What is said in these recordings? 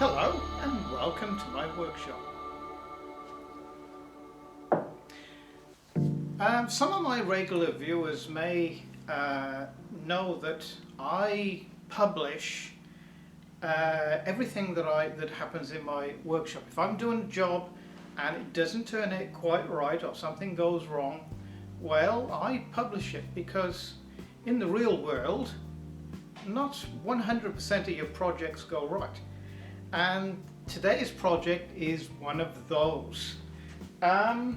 Hello and welcome to my workshop. Some of my regular viewers may know that I publish everything that happens in my workshop. If I'm doing a job and it doesn't turn out quite right or something goes wrong, well, I publish it because in the real world not 100% of your projects go right. And today's project is one of those. I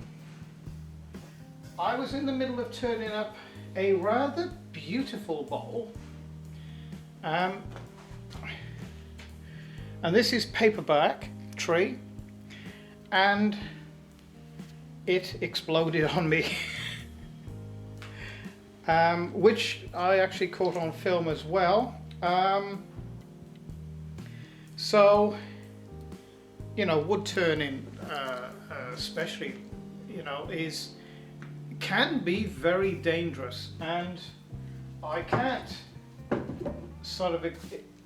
was in the middle of turning up a rather beautiful bowl. And this is paperbark tree, and it exploded on me. Which I actually caught on film as well. So, you know, wood turning, especially, you know, can be very dangerous, and I can't sort of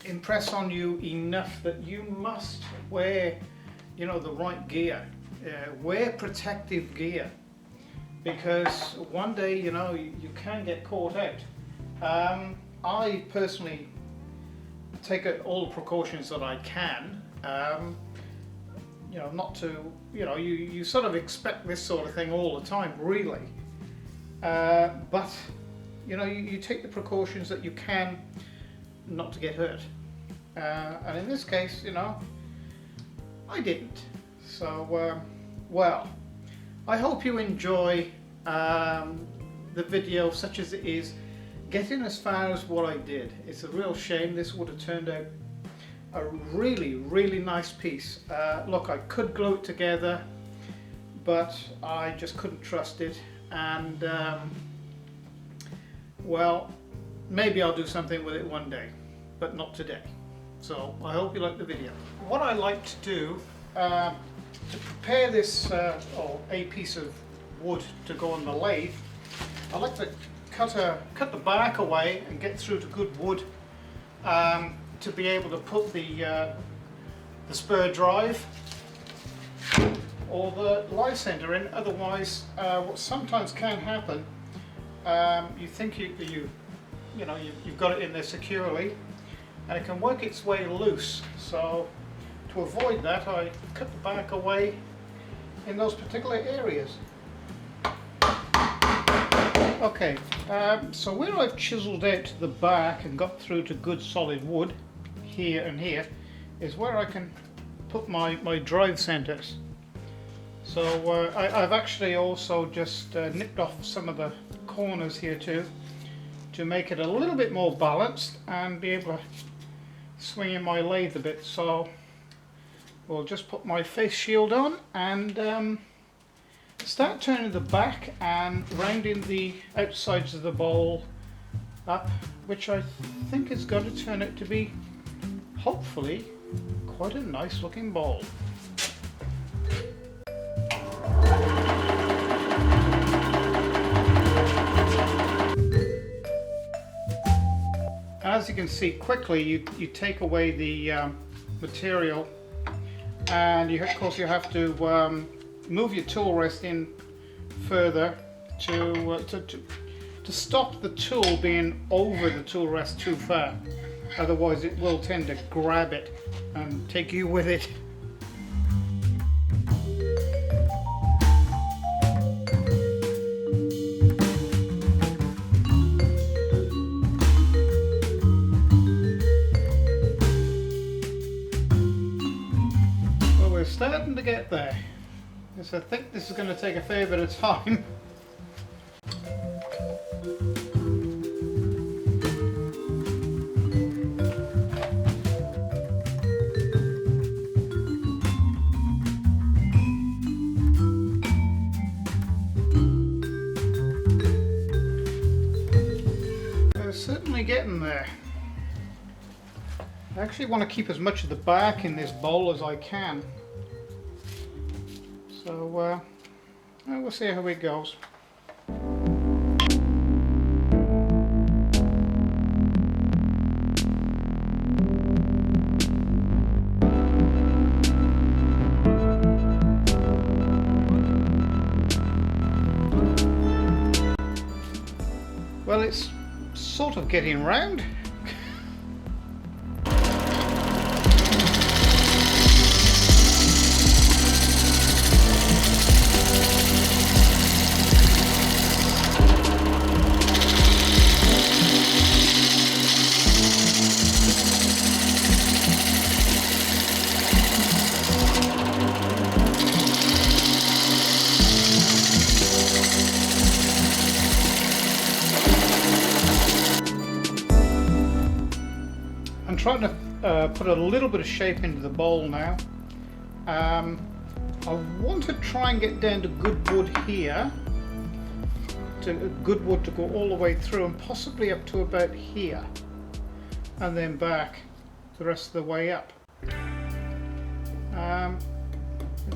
impress on you enough that you must wear, you know, the right gear, wear protective gear, because one day, you know, you can get caught out. I personally take all the precautions that I can, you know, not to, you know, you sort of expect this sort of thing all the time, really. But, you know, you take the precautions that you can not to get hurt. And in this case, you know, I didn't. So, well, I hope you enjoy the video such as it is, getting as far as what I did. It's a real shame. This would have turned out a really nice piece. Look, I could glue it together, but I just couldn't trust it, and well, maybe I'll do something with it one day, but not today. So I hope you like the video. What I like to do to prepare this or a piece of wood to go on the lathe, I like to cut the bark away and get through to good wood to be able to put the spur drive or the live center in. Otherwise, what sometimes can happen, you think you've got it in there securely, and it can work its way loose. So to avoid that, I cut the bark away in those particular areas. Okay, so where I've chiseled out the bark and got through to good solid wood, here and here, is where I can put my drive centers. So I've actually also just nipped off some of the corners here too, to make it a little bit more balanced and be able to swing in my lathe a bit. So we'll just put my face shield on and start turning the back and rounding the outsides of the bowl up, which I think is going to turn out to be, hopefully, quite a nice looking bowl. As you can see quickly, you take away the material, and of course you have to move your tool rest in further to stop the tool being over the tool rest too far. Otherwise it will tend to grab it and take you with it. Well, we're starting to get there. Yes, I think this is going to take a fair bit of time. We're certainly getting there. I actually want to keep as much of the bark in this bowl as I can. So we'll see how it goes. Well, it's sort of getting round. I'm trying to put a little bit of shape into the bowl now. I want to try and get down to good wood here, to good wood to go all the way through and possibly up to about here, and then back the rest of the way up. I'll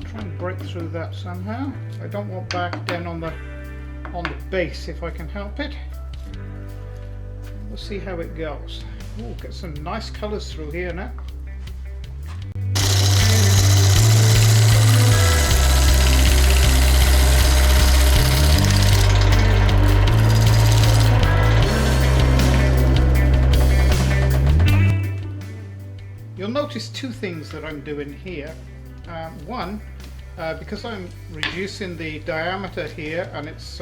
try and break through that somehow. I don't want back down on the base if I can help it. We'll see how it goes. Ooh, get some nice colours through here now. You'll notice two things that I'm doing here. One, because I'm reducing the diameter here and it's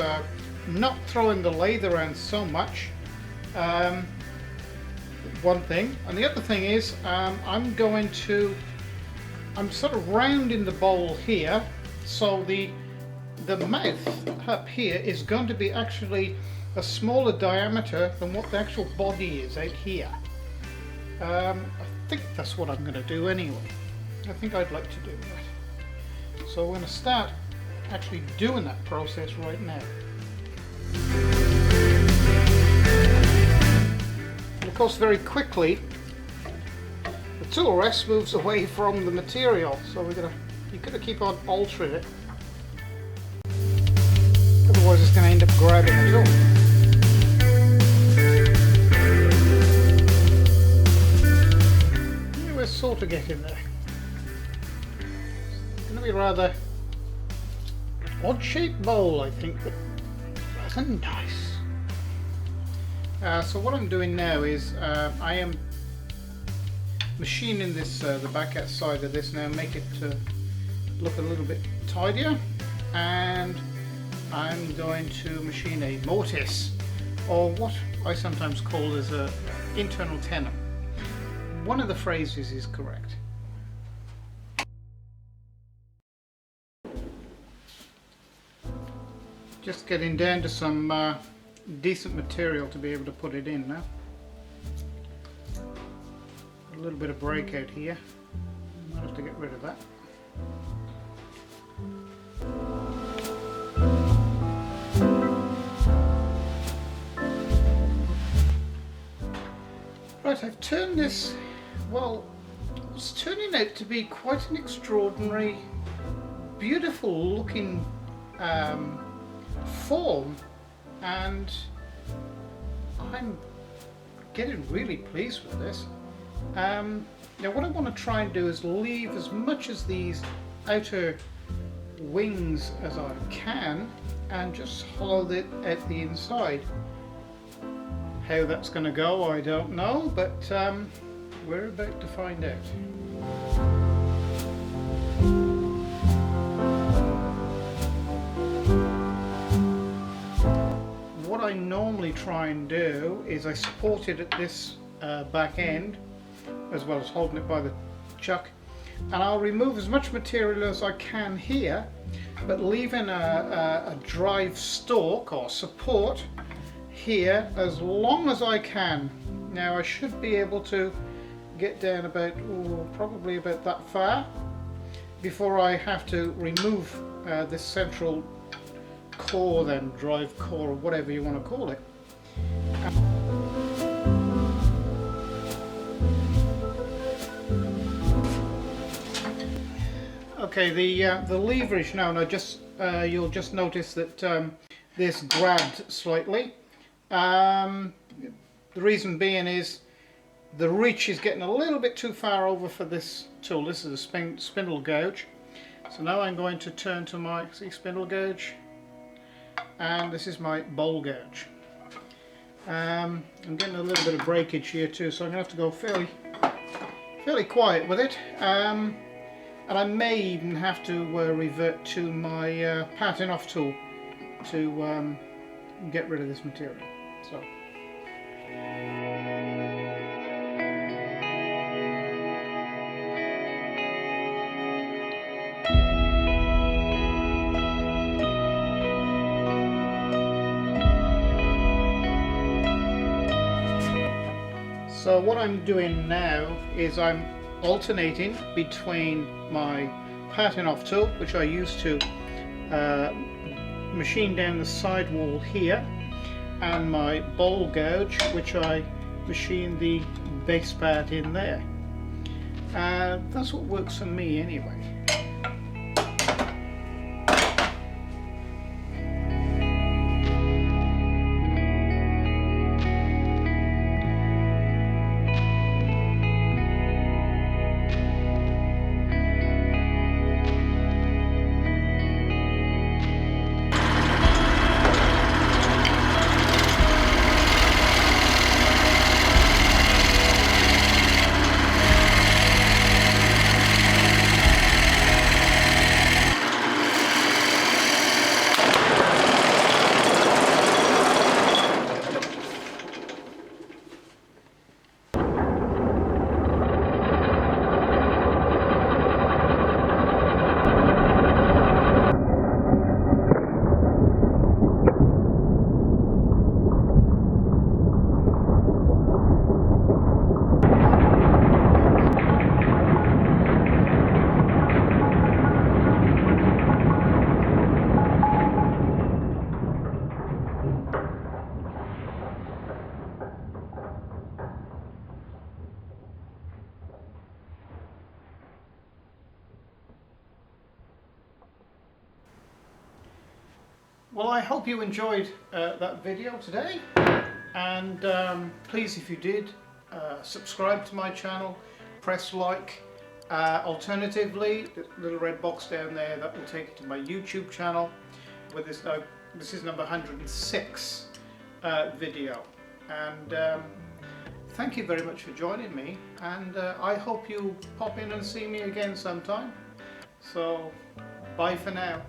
not throwing the lathe around so much, one thing, and the other thing is I'm sort of rounding the bowl here, so the mouth up here is going to be actually a smaller diameter than what the actual body is out here. I think that's what I'm going to do anyway. I think I'd like to do that. So we're going to start actually doing that process right now. And of course, very quickly the tool rest moves away from the material, so you've got to keep on altering it, otherwise it's going to end up grabbing the tool. Yeah, we're sort of getting there. It's going to be a rather odd shaped bowl, I think, but rather nice. So what I'm doing now is I am machining this, the back outside of this now, make it look a little bit tidier, and I'm going to machine a mortise, or what I sometimes call as a internal tenon. One of the phrases is correct. Just getting down to some decent material to be able to put it in now. A little bit of breakout here. I'll have to get rid of that. Right, I've turned this, well, it's turning out to be quite an extraordinary, beautiful looking form, and I'm getting really pleased with this. Now what I want to try and do is leave as much as these outer wings as I can and just hollow it at the inside. How that's going to go I don't know, but we're about to find out. What I normally try and do is I support it at this back end, as well as holding it by the chuck, and I'll remove as much material as I can here, but leaving a drive stalk or support here as long as I can. Now I should be able to get down about, probably about that far, before I have to remove this central core, then drive core, or whatever you want to call it. Okay, the leverage now, and you'll just notice that this grabbed slightly. The reason being is the reach is getting a little bit too far over for this tool. This is a spindle gouge. So now I'm going to turn to my spindle gouge, and this is my bowl gouge. I'm getting a little bit of breakage here too, so I'm going to have to go fairly quiet with it. And I may even have to revert to my patting off tool to get rid of this material. So. So what I'm doing now is I'm alternating between my patting off tool, which I use to machine down the sidewall here, and my bowl gouge, which I machine the base part in there. That's what works for me anyway. Well, I hope you enjoyed that video today, and please, if you did, subscribe to my channel, press like. Alternatively, the little red box down there, that will take you to my YouTube channel, where this is number 106 video. And thank you very much for joining me, and I hope you pop in and see me again sometime. So bye for now.